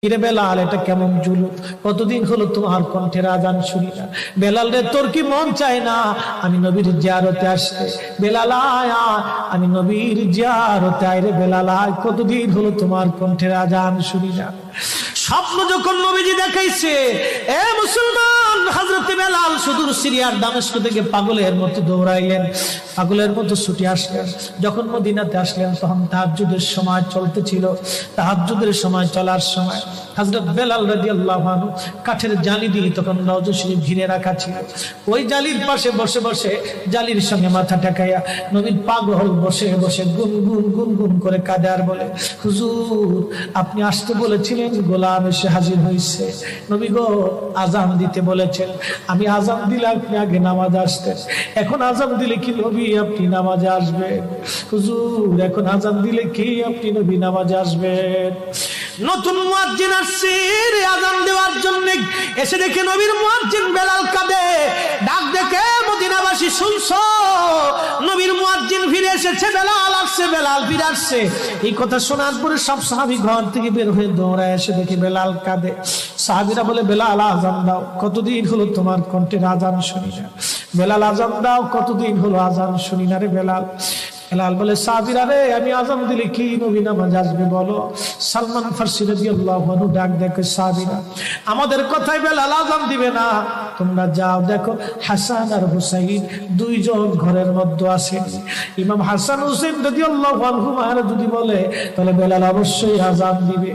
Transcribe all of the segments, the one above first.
কিরে বেলাল, এটা কেমন জুলুম? কতদিন হলো তোমার কণ্ঠের আজান শুনি না। বেলাল রে, তোর কি মন চায় না আমি নবীর জিয়ারতে আসতে? বেলাল আয়, আমি নবীর জিয়ারতে আয় রে বেলাল আয়, কতদিন হলো তোমার কণ্ঠের আজান শুনি না। স্বপ্ন যখন নবীজি দেখাইছে, এ মুসলমান, হযরত বেলাল সুদূর সিরিয়ার দামেস্ক থেকে পাগলের মতো দৌড়াইলেন, পাগলের মতো ছুটে আসলেন। যখন মদিনাতে আসলেন তখন তাহাজ্জুদের সময় চলতেছিল। তাহাজ্জুদের সময় চলার সময় হযরত বেলাল রাদিয়াল্লাহু আনহু কাঠের জালি দিয়ে তখন রওজা শরীফ ঘিরে রাখা ছিল। ওই জালির পাশে বসে বসে জালির সঙ্গে মাথা ঠেকাইয়া নবীর পাগল বসে বসে গুনগুন গুনগুন করে কাঁদে আর বলে, হুজুর আপনি আসতে বলেছিলেন, গোলাম এসে হাজির হয়েছে। নবী গো, আজান দিতে বলেছেন, আমি আজান দিলে আপনি আগে নামাজে আসতেন, এখন আজান দিলে কি নবী আপনি নামাজে আসবেন? হুজুর এখন আজান দিলে কি আপনি নবী নামাজে আসবেন? নতুন মুয়াজ্জিন আসছে আজান দেওয়ার জন্য, এসে দেখে নবীর মুয়াজ্জিন বেলাল কাঁদে। ডাক দেখে মদিনাবাসী, শুনছো নবীর মুয়াজ্জিন ফিরে এসেছে, বেলাল আসছে, বেলাল ফিরে আসছে। এই কথা শোনার পরে সব সাহাবী ঘর থেকে বের হয়ে দৌড়ায় এসে দেখে বেলাল কাঁদে। সাহাবীরা বলে, বেলাল আজান দাও, কতদিন হলো তোমার কণ্ঠের আজান শুনি না। বেলাল আজান দাও, কতদিন হলো আজান শুনি না রে বেলাল। বেলাল বলে, সাহাবীরা রে, আমি আজান দিলে কি নবী নামাজ আসবে বলো? সালমান ফারসি রাদিয়াল্লাহু আনহু ডাক দেখে, সাহাবীরা আমাদের কথায় বেলাল আজান দিবে না, তোমরা যাও দেখো হাসান আর হুসাইন দুইজন ঘরের মধ্যে আছেন। ইমাম হাসান হুসাইন রাদিয়াল্লাহু আনহুমা যদি বলে তাহলে বেলাল অবশ্যই আজান দিবে।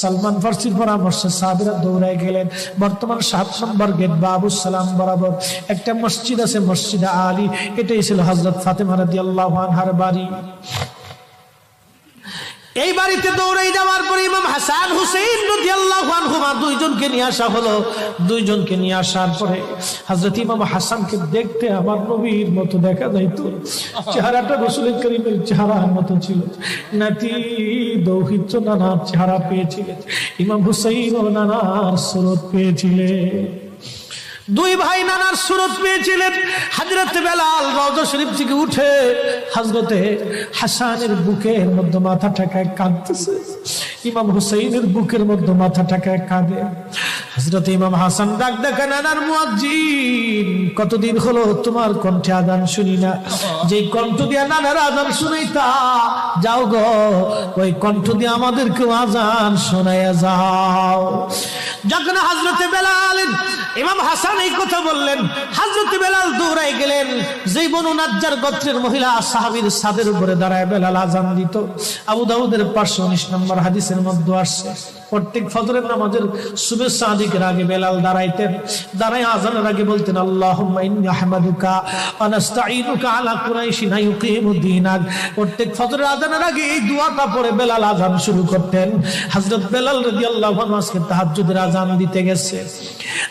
সালমান ফারসির পরামর্শে সাহাবীরা দৌড়ায় গেলেন। বর্তমান 7 নম্বর গেট বাবুস সালাম বরাবর একটা মসজিদ আছে, মসজিদে আলী। এটাই ছিল হযরত ফাতেমা রাদিয়াল্লাহু আনহার বাড়ি। এই বাড়িতে দৌড়াই যাওয়ার পরে ইমাম হাসান হুসাইন রাদিয়াল্লাহু আনহুমা দুইজনকে নিয়ে আসা হলো। দুইজনকে নিয়ে আসার পরে হযরত ইমাম হাসানকে দেখতে আমার নবীর মতো দেখা যাইতো, চেহারাটা রাসূল করিমের চেহারার মতো ছিল। নাতি দৌহিত্র নানার চেহারা পেয়েছিলেন, ইমাম হুসাইন ও নানার সুরত পেয়েছিলেন। দুই ভাই নানার সুরত পেয়েছিলেন। হযরত বেলাল রওজা শরীফ থেকে উঠে হযরতে হাসানের বুকের মধ্যে মাথা ঠেকায় কাঁদতেছে, ইমাম হুসাইনের বুকের মধ্যে মাথা ঠেকায় কাঁদে। হযরত ইমাম হাসান ডাক দেখে, নানার মুয়াজ্জিন, কতদিন হলো তোমার কণ্ঠে আজান শুনি না। যেই কণ্ঠ দিয়ে নানার আজান শুনাইতা, যাও গো ওই কণ্ঠ দিয়ে আমাদেরকেও আজান শোনাইয়া যাও। যখন হযরত বেলাল ইমাম হাসান এই কথা বললেন, হযরত বেলাল দৌড়ায় গেলেন। যেই বনু নাজ্জার গোত্রের মহিলা সাহাবীর ছাদের উপরে দাঁড়ায় বেলাল আজান দিত। আবু দাউদের 519 নম্বর হাদিসের মধ্যে আসছে, প্রত্যেক ফজরের নামাজের শুভেচ্ছা আদিকের আগে বেলাল দাঁড়াইতেন। দাঁড়ায় আজানের আগে বলতেন, আল্লাহুম্মা ইন্নী আহমাদুকা ওয়া নাস্তাঈনুকা আলা কুরাইশিন ইউকিমুদ্দীনাক। প্রত্যেক ফজরের আজানের আগে এই দোয়াটা পড়ে বেলাল আজান শুরু করতেন। হযরত বেলাল রাদিয়াল্লাহু আনহু আজকে তাহাজ্জুদের আজান দিতে গেছে।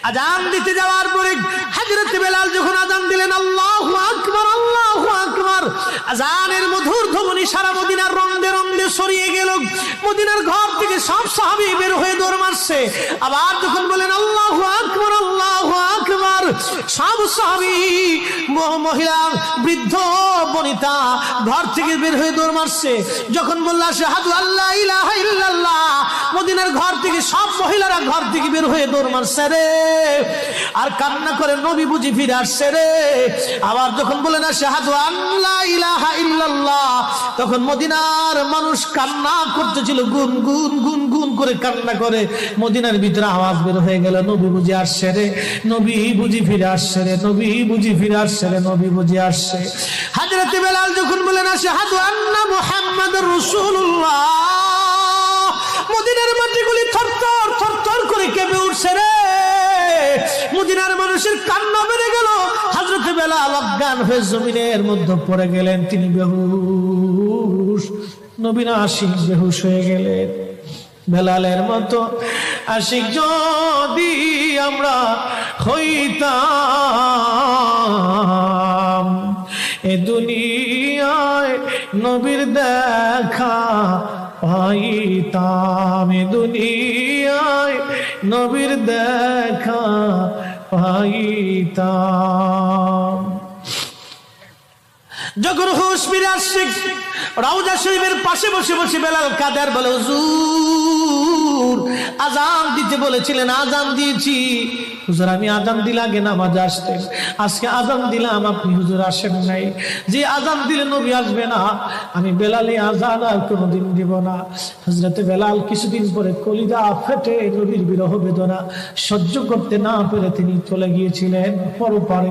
আজান দিতে যাওয়ার পরে হযরত বেলাল যখন আজান দিলেন, আল্লাহু আকবার, আল্লাহু আকবার, আজানের মধুর ধ্বনি সারা মদিনার রন্দে রন্দে ছড়িয়ে গেল। মদিনার ঘর থেকে সব সাহাবী বের হয়ে দৌড় মারছে। আবার যখন বলেন আল্লাহু আকবার, আল্লাহু আকবার, সব সাহাবী, মহিলা, বৃদ্ধ, বনিতা ঘর থেকে বের হয়ে দৌড় মারছে। যখন বলল আশহাদু আল্লা ইলাহা ইল্লাল্লাহ, মদিনার ঘর থেকে সব মহিলারা ঘর থেকে বের হয়ে দৌড় মারছে রে, আর কান্না করে নবী বুঝি ফিরে আসছে রে। আবার যখন বলেন আশহাদু আল্লা ইলাহা ইল্লাল্লাহ, তখন মদিনার মানুষ কান্না করতেছিল, গুন গুন গুন গুন করে কান্না করে। মদিনার ভিতরে আওয়াজ বের হয়ে গেল, নবী বুঝি আসছে রে, নবী বুঝি ফিরে আসছে রে, নবী বুঝি ফিরে আসছে রে, নবী বুঝি আসছে। হযরত বেলাল যখন বলেন আশহাদু আন্না মুহাম্মাদুর রাসূলুল্লাহ, মদিনার মাটিগুলি থরথর থরথর করে কেঁপে উঠছে রে। মদিনার মানুষের কান্না বেড়ে গেল। হযরত বেলাল অজ্ঞান হয়ে জমিনের মধ্যে পড়ে গেলেন, তিনি বেহুশ। নবীর আশিক বেহুশ হয়ে গেলেন। বেলালের মতো আশিক যদি আমরা হইতাম, এ দুনিয়ায় নবীর দেখা পাইতাম, এ দুনিয়ায় নবীর দেখা পাইতাম। যখন হুঁশ ফিরে আসছে রওজা শরীফের পাশে বসে বসে বেলাল কাঁদে আর বলে, হুজুর আজান দিতে বলেছিলেন, আজান দিয়েছি হুজুর, আমি আজান দিলে আগে নামাজে আসতেন, আজকে আজান দিলাম আপনি হুজুর আসেন নাই। যে আজান দিলে নবী আসবে না, আমি বেলালে আজান আর কোনোদিন দিব না। হযরতে বেলাল কিছুদিন পরে কলিজা ফেটে নবীর বিরহ বেদনা সহ্য করতে না পেরে তিনি চলে গিয়েছিলেন পরপারে।